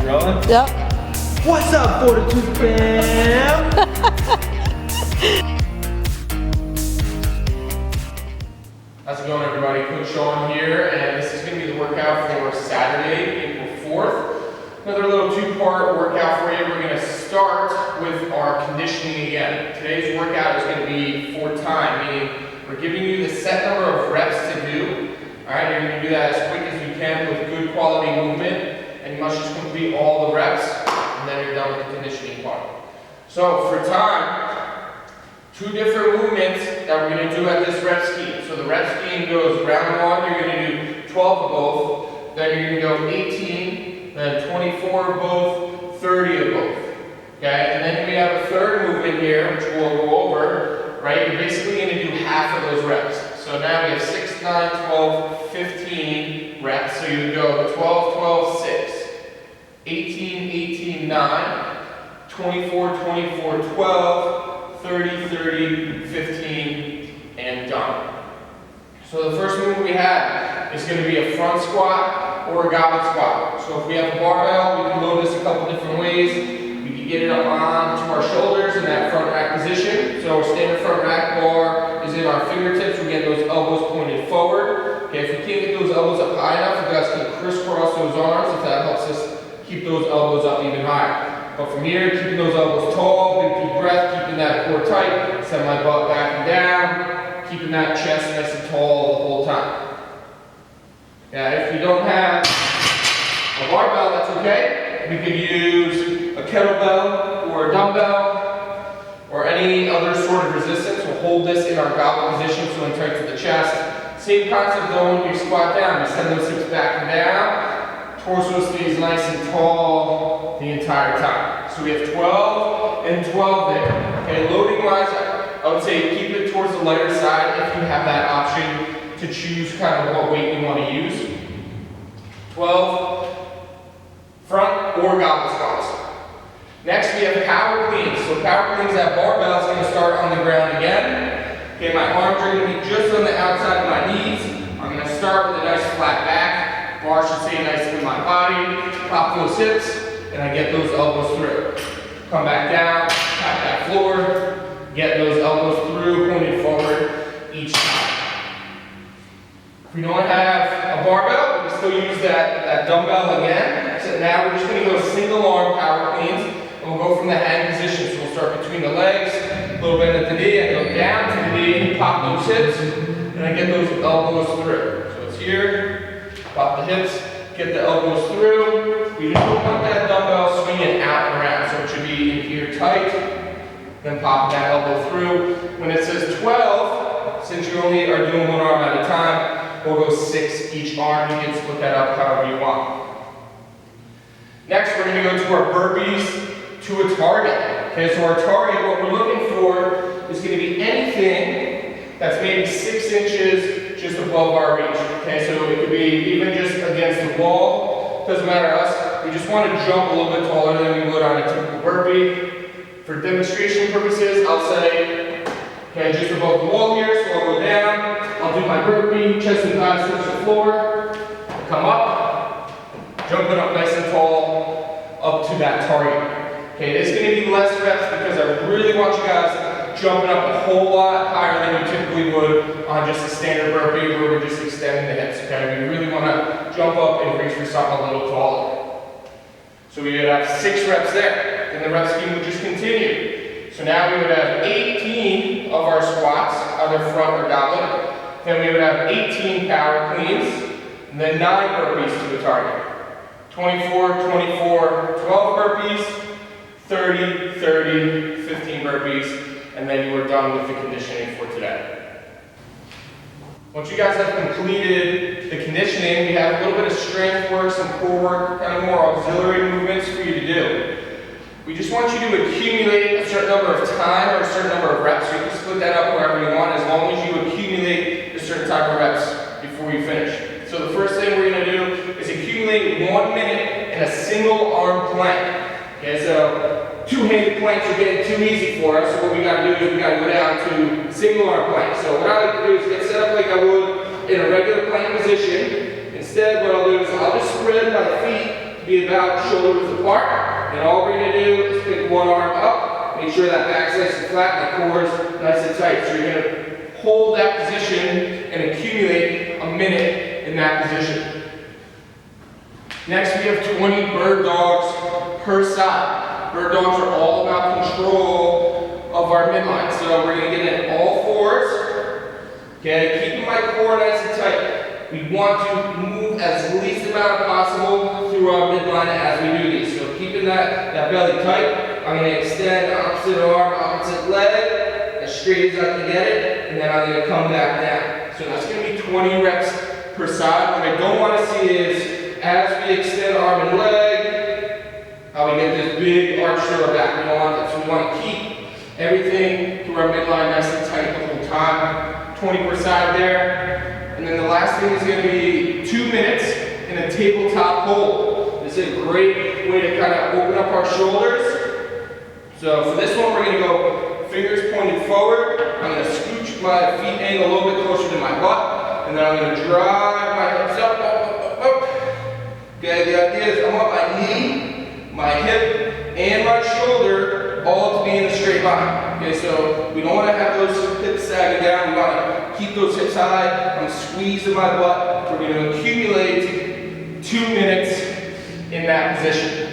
rolling? Yep. What's up, Fortitude fam? How's it going, everybody? Coach Sean here, and this is going to be the workout for Saturday, April 4th. Another little two-part workout for you. We're going to start with our conditioning again. Today's workout is going to be for time, meaning we're giving you the set number of reps to do. All right, you're going to do that as quick as you can with good quality movement, and you must just complete all the reps, and then you're done with the conditioning part. So for time, two different movements that we're going to do at this rep scheme. So the rep scheme goes round one, you're going to do 12 of both, then you're going to go 18, then 24 of both, 30 of both. Okay, and then we have a third movement here, which we'll go over, right? You're basically going to do half of those reps. So now we have 6, 9, 12, 15 reps. So you would go 12, 12, 6, 18, 18, 9, 24, 24, 12, 30, 30, 15, and done. So the first movement we have is going to be a front squat or a goblet squat. So if we have a barbell, we can load this a couple different ways. We can get it up onto our shoulders in that front rack position. So our standard front rack bar is in our fingertips. We get those elbows pointed forward. Okay, if we can't get those elbows up high enough, you guys can crisscross those arms if that helps us keep those elbows up even higher. But from here, keeping those elbows tall, big deep breath, keeping that core tight, send my butt back and down, keeping that chest nice and tall the whole time. Yeah, if you don't have a barbell, that's okay. We could use a kettlebell or a dumbbell or any other sort of resistance. We'll hold this in our goblet position so when tight to the chest. Same concept though when you squat down. You send those hips back and down. Torso stays nice and tall the entire time. So we have 12 and 12 there. Okay, loading wise, I would say keep it towards the lighter side if you have that option to choose kind of what weight you want to use. 12 front or goblet squats. Next we have power cleans. So power cleans, that barbell is going to start on the ground again. Okay, my arms are going to be just on the outside of my knees. I'm going to start with a nice flat back. Bar should stay nice in my body. Pop those hips, and I get those elbows through. Come back down, tap that floor, get those elbows through, pointed forward each time. If we don't have a barbell, we can still use that dumbbell again. So now we're just going to go single arm power cleans, and we'll go from the hang position. So we'll start between the legs, a little bit at the knee, and go down to the knee, pop those hips, and I get those elbows through. So it's here, pop the hips, get the elbows through. We don't want that dumbbell swinging out and around, so it should be in here tight, then pop that elbow through. When it says 12, since you only are doing one arm at a time, we'll go 6 each arm. You can split that up however you want. Next, we're going to go to our burpees to a target. Okay, so our target, what we're looking for is going to be anything that's maybe 6 inches just above our reach. Okay, so it could be even just against the wall. Doesn't matter to us. We just want to jump a little bit taller than we would on a typical burpee. For demonstration purposes, I'll say, okay, just above the wall here, so I'll go down. I'll do my burpee, chest and thighs touch the floor, come up, jumping up nice and tall, up to that target. Okay, it's going to be less reps because I really want you guys jumping up a whole lot higher than you typically would on just a standard burpee where we're just extending the hips. Okay, we really want to jump up and reach for something a little taller. So we would have 6 reps there. Then the rep scheme would just continue. So now we would have 18 of our squats, either front or goblet. Then we would have 18 power cleans, and then 9 burpees to a target. 24, 24, 12 burpees, 30, 30, 15 burpees, and then you are done with the conditioning for today. Once you guys have completed the conditioning, we have a little bit of strength work, some core work, kind of more auxiliary movements for you to do. We just want you to accumulate a certain number of time or a certain number of reps. You can split that up wherever you want as long as you accumulate a certain type of reps before you finish. So the first thing we're going to do is accumulate 1 minute in a single arm plank. Okay, so two-handed planks are getting too easy for us. So what we got to do is we got to go down to single arm plank. So what I like to do is get set up like I would in a regular plank position. Instead, what I'll do is I'll just spread my feet be about shoulder width apart. And all we're going to do is pick one arm up, make sure that back's nice and flat and the core is nice and tight. So you're going to hold that position and accumulate a minute in that position. Next we have 20 bird dogs per side. Bird dogs are all about control of our midline. So we're going to get in all fours. Okay, keeping my core nice and tight. We want to move as least amount possible through our midline as we do these. So keeping that belly tight. I'm going to extend opposite arm, opposite leg, as straight as I can get it, and then I'm going to come back down. So that's going to be 20 reps per side. What I don't want to see is, as we extend arm and leg, how we get this big arch to our back. We don't want that. So we want to keep everything through our midline nice and tight the whole time. 20 per side there. And then the last thing is going to be 2 minutes in a tabletop hold. This is a great way to kind of open up our shoulders. So for this one, we're going to go fingers pointed forward. I'm going to scooch my feet in a little bit closer to my butt. And then I'm going to drive my hips up, up, up, up. Okay, the idea is I want my knee, my hip, and my shoulder all to be in a straight line. Okay, so we don't want to have those hips sagging down. We want to keep those hips high. I'm squeezing my butt. We're going to accumulate 2 minutes in that position.